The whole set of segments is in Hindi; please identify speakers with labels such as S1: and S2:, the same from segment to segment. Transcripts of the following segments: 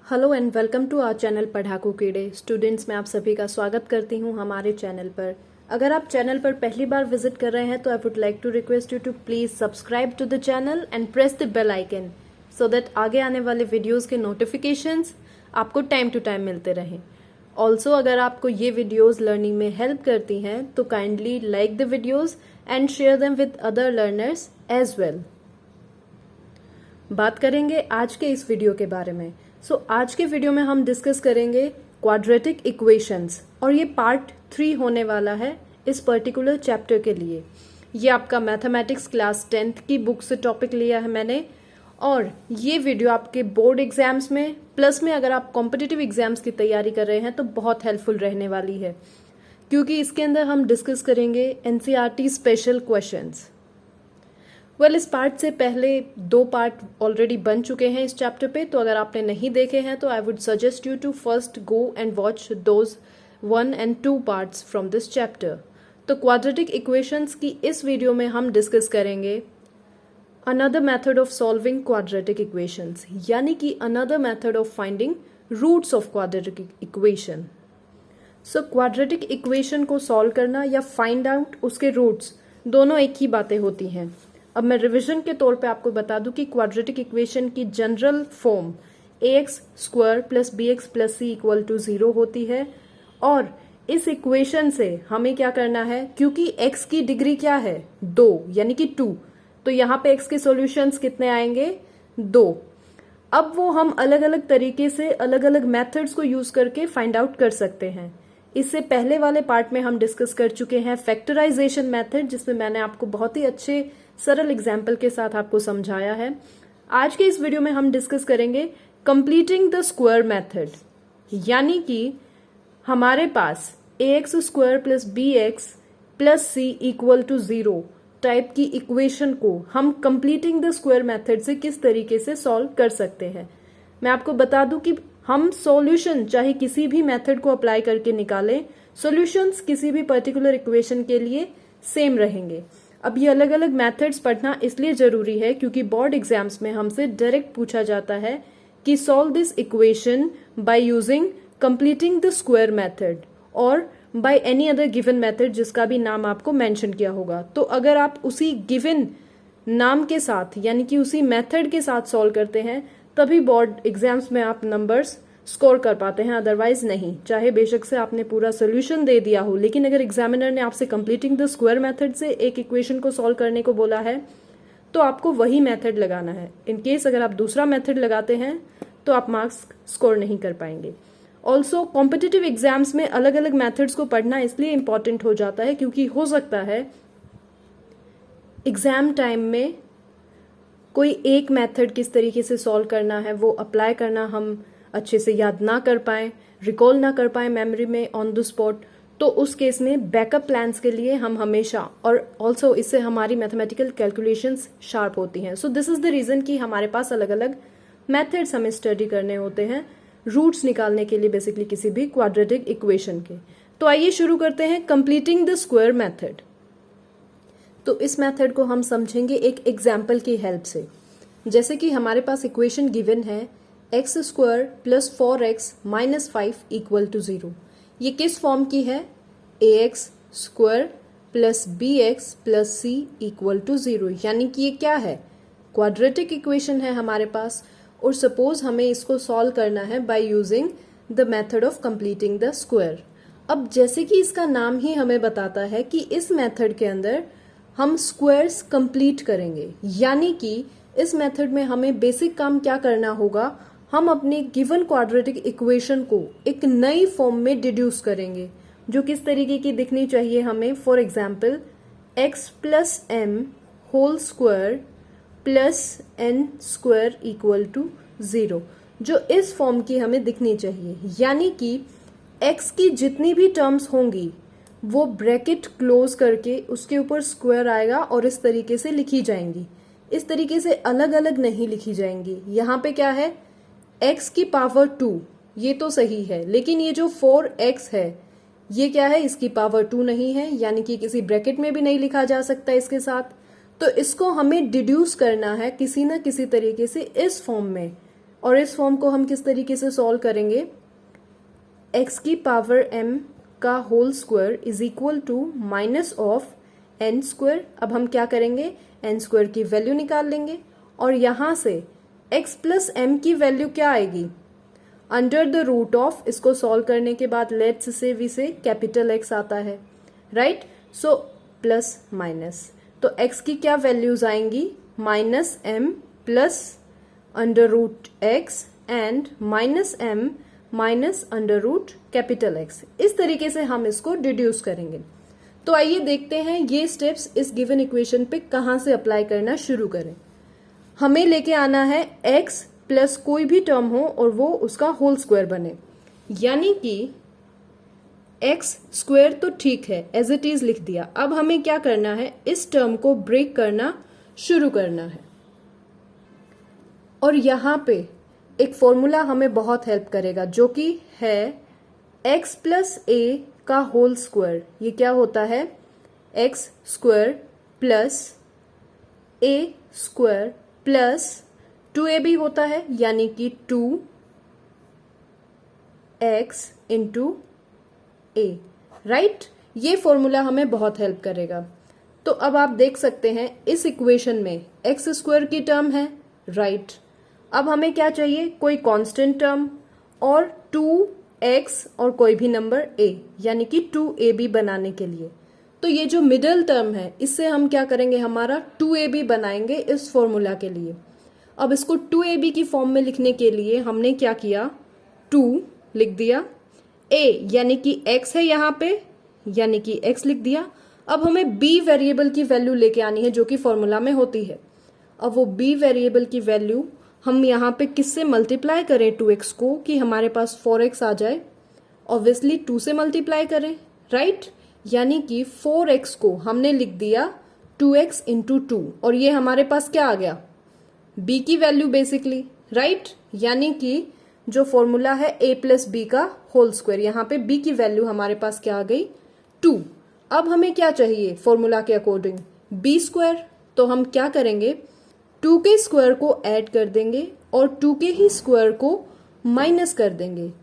S1: Hello and welcome to our channel Padhaku Keede. Students, मैं आप सभी का स्वागत करती हूं हमारे चैनल पर। अगर आप चैनल पर पहली बार विजिट कर रहे हैं तो I would like to request you to please subscribe to the channel and press the bell icon so that आगे आने वाले वीडियोस के नोटिफिकेशंस आपको टाइम टू टाइम मिलते रहें। ऑल्सो अगर आपको ये वीडियोस लर्निंग में हेल्प करती हैं तो kindly like the videos and share them with other learners as well. बात करेंगे आज के इस वीडियो के बारे में। आज के वीडियो में हम डिस्कस करेंगे क्वाड्रेटिक इक्वेशंस और ये पार्ट 3 होने वाला है इस पर्टिकुलर चैप्टर के लिए। ये आपका मैथमेटिक्स क्लास 10th की बुक से टॉपिक लिया है मैंने, और ये वीडियो आपके बोर्ड एग्जाम्स में प्लस में अगर आप कॉम्पिटिटिव एग्जाम्स की तैयारी कर रहे हैं तो बहुत हेल्पफुल रहने वाली है, क्योंकि इसके अंदर हम डिस्कस करेंगे एनसीईआरटी स्पेशल क्वेश्चंस। इस पार्ट से पहले 2 पार्ट ऑलरेडी बन चुके हैं इस चैप्टर पे, तो अगर आपने नहीं देखे हैं तो I would suggest you to first go and watch those 1 and 2 parts from this chapter. तो क्वाड्रेटिक इक्वेशंस की इस वीडियो में हम डिस्कस करेंगे another method of solving quadratic equations, यानी कि another method of finding roots of quadratic equation. Quadratic equation को सॉल्व करना या फाइंड आउट उसके रूट्स, दोनों एक ही बातें होती हैं। अब मैं रिवीजन के तौर पे आपको बता दूं कि क्वाड्रेटिक इक्वेशन की general form ax square plus bx plus c equal to 0 होती है, और इस इक्वेशन से हमें क्या करना है, क्योंकि x की डिग्री क्या है 2 यानी कि 2, तो यहाँ पे x के सॉल्यूशंस कितने आएंगे 2। अब वो हम अलग अलग तरीके से अलग अलग मेथड्स को यूज करके फाइंड आउट कर सकते हैं। इससे पहले वाले पार्ट में हम डिस्कस कर चुके हैं फैक्टराइजेशन मेथड, जिसमें मैंने आपको बहुत ही अच्छे सरल एग्जाम्पल के साथ आपको समझाया है। आज के इस वीडियो में हम डिस्कस करेंगे कंप्लीटिंग द स्क्वायर मेथड, यानी कि हमारे पास ax square plus bx plus c equal to 0 type की इक्वेशन को हम कंप्लीटिंग द स्क्वायर मेथड से किस तरीके से सॉल्व कर सकते हैं। मैं आपको बता दूं कि हम सॉल्यूशन चाहे किसी भी मेथड को अप्लाई करके निकालें, सॉल्यूशंस किसी भी पर्टिकुलर इक्वेशन के लिए सेम रहेंगे। अब ये अलग अलग मेथड्स पढ़ना इसलिए जरूरी है क्योंकि बोर्ड एग्जाम्स में हमसे डायरेक्ट पूछा जाता है कि solve this equation by using completing the square method और by any other given method जिसका भी नाम आपको मेंशन किया होगा। तो अगर आप उसी गिवन नाम के साथ यानी कि उसी मेथड के साथ सॉल्व करते हैं तभी बोर्ड एग्जाम्स में आप नंबर्स स्कोर कर पाते हैं, अदरवाइज नहीं। चाहे बेशक से आपने पूरा सोल्यूशन दे दिया हो, लेकिन अगर एग्जामिनर ने आपसे कंप्लीटिंग द स्क्वायर मेथड से एक इक्वेशन को सॉल्व करने को बोला है तो आपको वही मेथड लगाना है। इन केस अगर आप दूसरा मेथड लगाते हैं तो आप मार्क्स स्कोर नहीं कर पाएंगे। ऑल्सो कॉम्पिटिटिव एग्जाम्स में अलग अलग मेथड्स को पढ़ना इसलिए इंपॉर्टेंट हो जाता है क्योंकि हो सकता है एग्जाम टाइम में कोई एक मेथड किस तरीके से सॉल्व करना है वो अप्लाई करना हम अच्छे से याद ना कर पाए, रिकॉल ना कर पाए मेमोरी में ऑन द स्पॉट, तो उस केस में बैकअप प्लान्स के लिए हम हमेशा, और ऑल्सो इससे हमारी मैथमेटिकल कैलकुलेशंस शार्प होती हैं। So this is the reason कि हमारे पास अलग अलग मेथड्स हमें स्टडी करने होते हैं रूट्स निकालने के लिए, बेसिकली किसी भी क्वाड्रेटिक इक्वेशन के। तो आइए शुरू करते हैं कंप्लीटिंग द स्क्वायर मेथड। तो इस मेथड को हम समझेंगे एक एग्जाम्पल की हेल्प से। जैसे कि हमारे पास इक्वेशन गिवन है x square plus 4x minus 5 equal to 0। ये किस फॉर्म की है, ax square plus bx plus c equal to 0, यानी कि ये क्या है, क्वाड्रेटिक इक्वेशन है हमारे पास। और सपोज हमें इसको सॉल्व करना है by using the method of completing the square. अब जैसे कि इसका नाम ही हमें बताता है कि इस मेथड के अंदर हम स्क्वायर्स कंप्लीट करेंगे, यानी कि इस मेथड में हमें बेसिक काम क्या करना होगा, हम अपने गिवन क्वाड्रेटिक इक्वेशन को एक नई फॉर्म में डिड्यूस करेंगे जो किस तरीके की दिखनी चाहिए हमें। For example x plus m whole square plus n square equal to 0, जो इस फॉर्म की हमें दिखनी चाहिए, यानी कि x की जितनी भी टर्म्स होंगी वो ब्रैकेट क्लोज करके उसके ऊपर स्क्वायर आएगा और इस तरीके से लिखी जाएंगी। इस तरीके से अलग अलग नहीं लिखी जाएंगी। यहाँ पे क्या है, x की पावर 2, ये तो सही है, लेकिन ये जो 4x है ये क्या है, इसकी पावर 2 नहीं है, यानी कि किसी ब्रैकेट में भी नहीं लिखा जा सकता इसके साथ। तो इसको हमें डिड्यूस करना है किसी न किसी तरीके से इस फॉर्म में, और इस फॉर्म को हम किस तरीके से सॉल्व करेंगे, x की पावर m का whole square is equal to minus of n square. अब हम क्या करेंगे, n स्क्वायर की वैल्यू निकाल लेंगे और यहां से x प्लस m की वैल्यू क्या आएगी, अंडर द रूट ऑफ, इसको सॉल्व करने के बाद लेट्स से वी से कैपिटल X आता है, राइट। सो प्लस माइनस, तो x की क्या वैल्यूज आएंगी, minus m plus under root x and minus m minus under root capital X। इस तरीके से हम इसको डिड्यूस करेंगे। तो आइए देखते हैं ये स्टेप्स इस गिवन इक्वेशन पे कहां से अप्लाई करना शुरू करें। हमें लेके आना है x प्लस कोई भी टर्म हो और वो उसका होल स्क्वायर बने, यानी कि x स्क्वायर तो ठीक है, एज इट इज लिख दिया। अब हमें क्या करना है, इस टर्म को ब्रेक करना शुरू करना है और यहां पे एक फॉर्मूला हमें बहुत हेल्प करेगा जो कि है x प्लस ए का होल स्क्वायर। ये क्या होता है, x स्क्वायर प्लस ए स्क्वायर प्लस 2ab होता है, यानी कि 2x इंटू ए, राइट। ये फॉर्मूला हमें बहुत हेल्प करेगा। तो अब आप देख सकते हैं इस इक्वेशन में x स्क्वायर की टर्म है, राइट। अब हमें क्या चाहिए, कोई कांस्टेंट टर्म और 2x और कोई भी नंबर a, यानी कि 2ab बनाने के लिए। तो ये जो मिडिल टर्म है इससे हम क्या करेंगे, हमारा 2ab बनाएंगे इस फॉर्मूला के लिए। अब इसको 2ab की फॉर्म में लिखने के लिए हमने क्या किया, 2 लिख दिया, a यानी कि x है यहाँ पे, यानी कि x लिख दिया। अब हमें b वेरिएबल की वैल्यू लेके आनी है जो कि फॉर्मूला में होती है। अब वो b वेरिएबल की वैल्यू हम यहाँ पे किससे मल्टीप्लाई करें, 2x को, कि हमारे पास 4x आ जाए। ऑब्वियसली 2 से मल्टीप्लाई करें, राइट। यानी कि 4x को हमने लिख दिया 2x इंटू 2 और ये हमारे पास क्या आ गया, b की वैल्यू बेसिकली, राइट। यानी कि जो फॉर्मूला है a प्लस बी का होल स्क्वायर, यहाँ पे b की वैल्यू हमारे पास क्या आ गई, 2। अब हमें क्या चाहिए फॉर्मूला के अकॉर्डिंग, b स्क्वायर। तो हम क्या करेंगे, 2 के स्क्वायर को ऐड कर देंगे और 2 के ही स्क्वायर को माइनस कर देंगे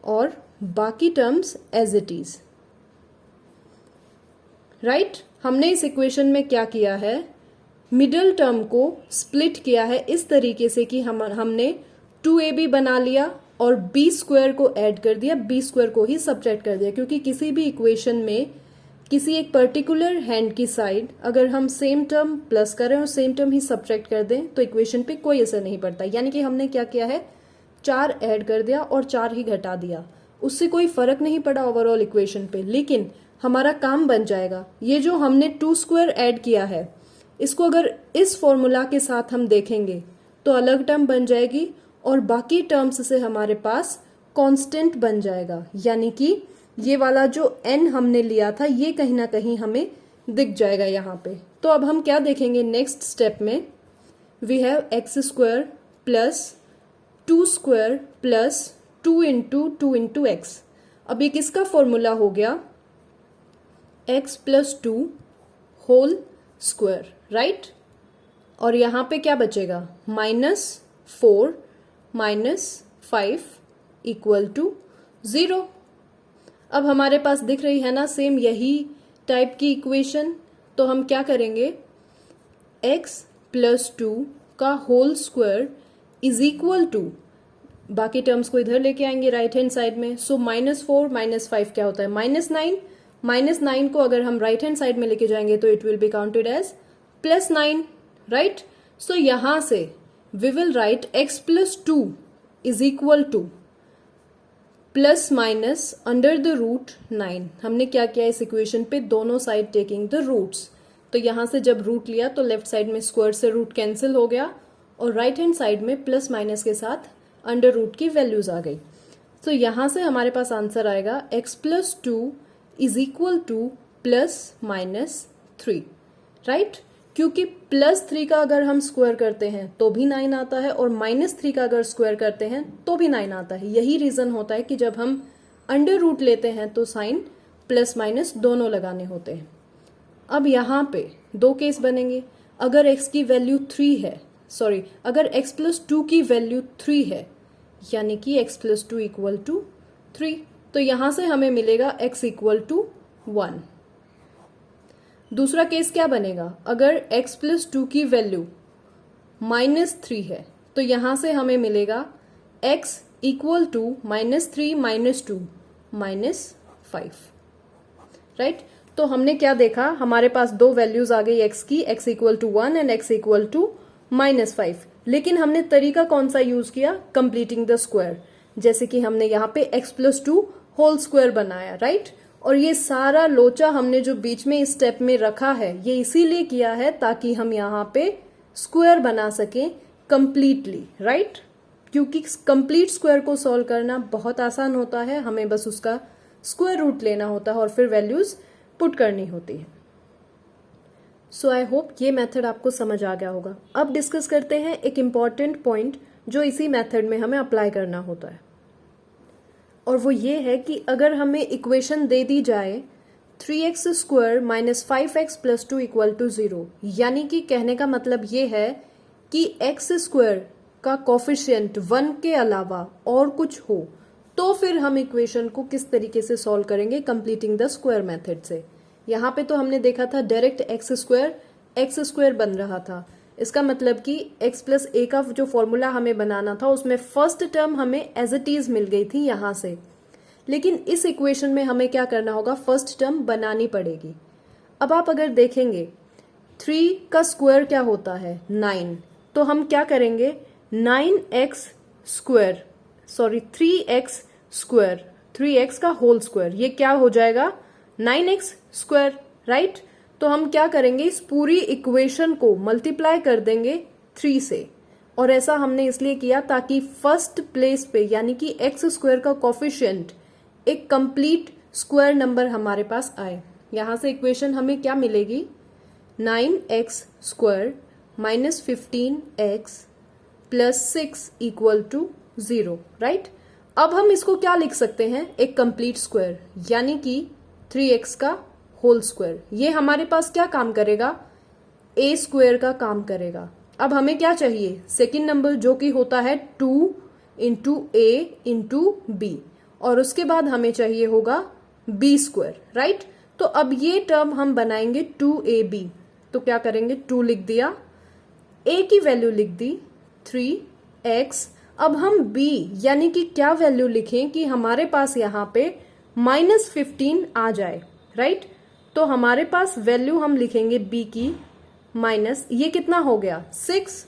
S1: और बाकी terms as it is, right. हमने इस इक्वेशन में क्या किया है, मिडिल टर्म को स्प्लिट किया है इस तरीके से कि हमने 2ab बना लिया और b स्क्वायर को ऐड कर दिया, b स्क्वायर को ही सब्ट्रैक्ट कर दिया, क्योंकि किसी भी इक्वेशन में किसी एक पर्टिकुलर हैंड की साइड अगर हम सेम टर्म प्लस करें और सेम टर्म ही सब्ट्रैक्ट कर दें तो इक्वेशन पे कोई असर नहीं पड़ता। यानी कि हमने क्या किया है, 4 ऐड कर दिया और 4 ही घटा दिया, उससे कोई फर्क नहीं पड़ा ओवरऑल इक्वेशन पे, लेकिन हमारा काम बन जाएगा। ये जो हमने 2 स्क्वायर ऐड किया है इसको अगर इस फॉर्मूला के साथ हम देखेंगे तो अलग टर्म बन जाएगी और बाकी टर्म्स से हमारे पास कांस्टेंट बन जाएगा। यानी कि ये वाला जो n हमने लिया था ये कहीं ना कहीं हमें दिख जाएगा यहाँ पे। तो अब हम क्या देखेंगे नेक्स्ट स्टेप में, we have x square plus 2 square plus 2 into x. अब ये किसका फॉर्मूला हो गया, x plus 2 whole square, right. और यहाँ पे क्या बचेगा, -4 -5 इक्वल टू 0। अब हमारे पास दिख रही है ना सेम यही टाइप की इक्वेशन। तो हम क्या करेंगे, x प्लस 2 का whole square is equal to, बाकी टर्म्स को इधर लेके आएंगे राइट हैंड साइड में। सो -4 -5 क्या होता है, -9। -9 को अगर हम राइट हैंड साइड में लेके जाएंगे तो it will be counted as +9, right. So यहां से we will write x plus 2 is equal to plus minus under the root 9। हमने क्या किया इस इक्वेशन पे, दोनों साइड टेकिंग द रूट्स। तो यहां से जब रूट लिया तो लेफ्ट साइड में स्क्वायर से रूट कैंसिल हो गया और राइट हैंड साइड में प्लस माइनस के साथ अंडर रूट की वैल्यूज आ गई। तो यहां से हमारे पास आंसर आएगा x plus 2 is equal to +-3, right. क्योंकि +3 का अगर हम स्क्वायर करते हैं तो भी 9 आता है और -3 का अगर स्क्वायर करते हैं तो भी 9 आता है। यही रीजन होता है कि जब हम अंडर रूट लेते हैं तो साइन प्लस माइनस दोनों लगाने होते हैं। अब यहाँ पे 2 केस बनेंगे। अगर x की वैल्यू 3 है अगर x प्लस 2 की वैल्यू 3 है, यानी कि x प्लस 2 इक्वल टू 3, तो यहां से हमें मिलेगा x इक्वल टू 1। दूसरा केस क्या बनेगा, अगर x प्लस 2 की वैल्यू -3 है, तो यहां से हमें मिलेगा x इक्वल टू -3 - 2 -5, राइट। तो हमने क्या देखा, हमारे पास दो वैल्यूज आ गई x की, x equal to 1 and x equal to -5, लेकिन हमने तरीका कौन सा यूज किया, कंप्लीटिंग द स्क्वायर, जैसे कि हमने यहाँ पे x प्लस 2 होल स्क्वायर बनाया, राइट। और ये सारा लोचा हमने जो बीच में इस स्टेप में रखा है, ये इसीलिए किया है ताकि हम यहाँ पे स्क्वायर बना सकें कंप्लीटली, राइट। क्योंकि कंप्लीट स्क्वायर को सॉल्व करना बहुत आसान होता है, हमें बस उसका स्क्वायर रूट लेना होता है और फिर वैल्यूज पुट करनी होती है। सो आई होप ये मेथड आपको समझ आ गया होगा। अब डिस्कस करते हैं एक इम्पॉर्टेंट पॉइंट जो इसी मेथड में हमें अप्लाई करना होता है, और वो ये है कि अगर हमें इक्वेशन दे दी जाए 3x square minus 5x plus 2 equal to 0, यानी कि कहने का मतलब ये है कि x स्क्वायर का कोफिशिएंट 1 के अलावा और कुछ हो, तो फिर हम इक्वेशन को किस तरीके से सॉल्व करेंगे, कंप्लीटिंग द स्क्वायर मेथड से। यहाँ पे तो हमने देखा था डायरेक्ट एक्स स्क्वायर बन रहा था, इसका मतलब कि x प्लस a का जो फॉर्मूला हमें बनाना था उसमें फर्स्ट टर्म हमें एज इट इज मिल गई थी यहाँ से, लेकिन इस इक्वेशन में हमें क्या करना होगा, फर्स्ट टर्म बनानी पड़ेगी। अब आप अगर देखेंगे 3 का स्क्वायर क्या होता है, 9, तो हम क्या करेंगे, 3x का होल स्क्वायर, ये क्या हो जाएगा 9x स्क्वायर, राइट। तो हम क्या करेंगे, इस पूरी इक्वेशन को मल्टीप्लाई कर देंगे 3 से, और ऐसा हमने इसलिए किया ताकि फर्स्ट प्लेस पे यानी कि x स्क्वायर का कोफिशिएंट एक कंप्लीट स्क्वायर नंबर हमारे पास आए। यहां से इक्वेशन हमें क्या मिलेगी, 9x square minus 15x plus 6 equal to 0, right. अब हम इसको क्या लिख सकते हैं, एक कंप्लीट स्क्वायर, यानी कि 3x का होल स्क्वायर। ये हमारे पास क्या काम करेगा, a स्क्वायर का काम करेगा। अब हमें क्या चाहिए, सेकेंड नंबर जो कि होता है 2 इंटू a इंटू b, और उसके बाद हमें चाहिए होगा b स्क्वायर, राइट। तो अब ये टर्म हम बनाएंगे 2ab, तो क्या करेंगे, 2 लिख दिया, a की वैल्यू लिख दी 3x। अब हम b यानी कि क्या वैल्यू लिखें कि हमारे पास यहाँ पे -15 आ जाए, राइट। तो हमारे पास वैल्यू हम लिखेंगे b की माइनस, ये कितना हो गया 6।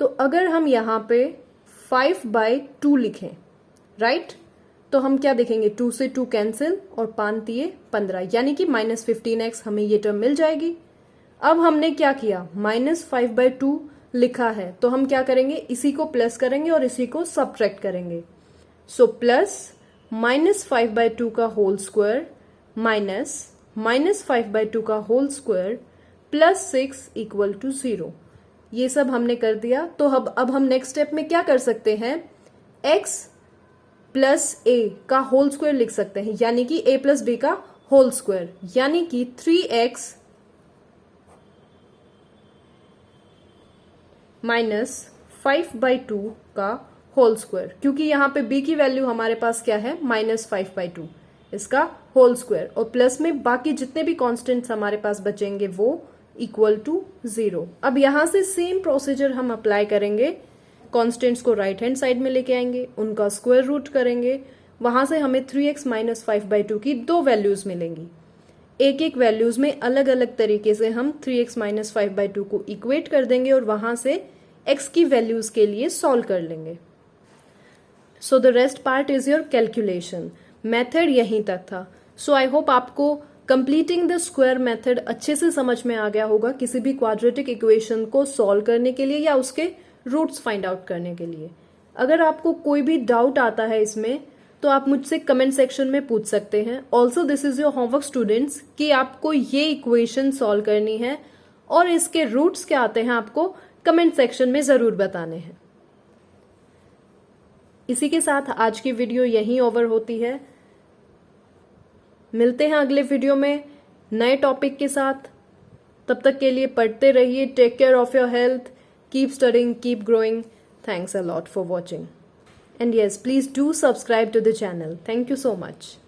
S1: तो अगर हम यहाँ पे 5/2 लिखें, राइट, तो हम क्या देखेंगे, 2 से 2 कैंसिल और 5 × 15, यानी कि -15x हमें ये टर्म मिल जाएगी। अब हमने क्या किया, -5/2 लिखा है, तो हम क्या करेंगे, इसी को प्लस करेंगे और इसी को सब्ट्रैक्ट करेंगे। सो प्लस -5/2 का होल स्क्वायर माइनस -5/2 का whole square plus 6 equal to 0, ये सब हमने कर दिया। तो अब हम नेक्स्ट स्टेप में क्या कर सकते हैं, x प्लस a का होल स्क्वायर लिख सकते हैं, यानी कि a प्लस b का होल स्क्वायर, यानी कि 3x माइनस 5/2 का होल स्क्वायर, क्योंकि यहाँ पे b की वैल्यू हमारे पास क्या है, -5/2, इसका होल स्क्वायर, और प्लस में बाकी जितने भी कॉन्स्टेंट्स हमारे पास बचेंगे वो इक्वल टू 0। अब यहाँ से सेम प्रोसीजर हम अप्लाई करेंगे, कॉन्स्टेंट्स को राइट हैंड साइड में लेके आएंगे, उनका स्क्वायर रूट करेंगे, वहां से हमें 3x माइनस 5/2 की दो वैल्यूज मिलेंगी। एक एक वैल्यूज में अलग अलग तरीके से हम 3x माइनस 5/2 को इक्वेट कर देंगे और वहां से x की वैल्यूज के लिए सॉल्व कर लेंगे। So the rest part is your calculation. Method यहीं तक था। सो आई होप आपको कंप्लीटिंग द स्क्वायर मेथड अच्छे से समझ में आ गया होगा किसी भी क्वाड्रेटिक इक्वेशन को सॉल्व करने के लिए या उसके रूट्स फाइंड आउट करने के लिए। अगर आपको कोई भी डाउट आता है इसमें तो आप मुझसे कमेंट सेक्शन में पूछ सकते हैं। Also this is your homework students कि आपको ये इक्वेशन सॉल्व करनी है और इसके रूट्स क्या आते हैं आपको कमेंट सेक्शन में जरूर बताने हैं। इसी के साथ आज की वीडियो यहीं ओवर होती है। मिलते हैं अगले वीडियो में नए टॉपिक के साथ। तब तक के लिए पढ़ते रहिए. Take care of your health. Keep studying, keep growing. Thanks a lot for watching. And yes, please do subscribe to the channel. Thank you so much.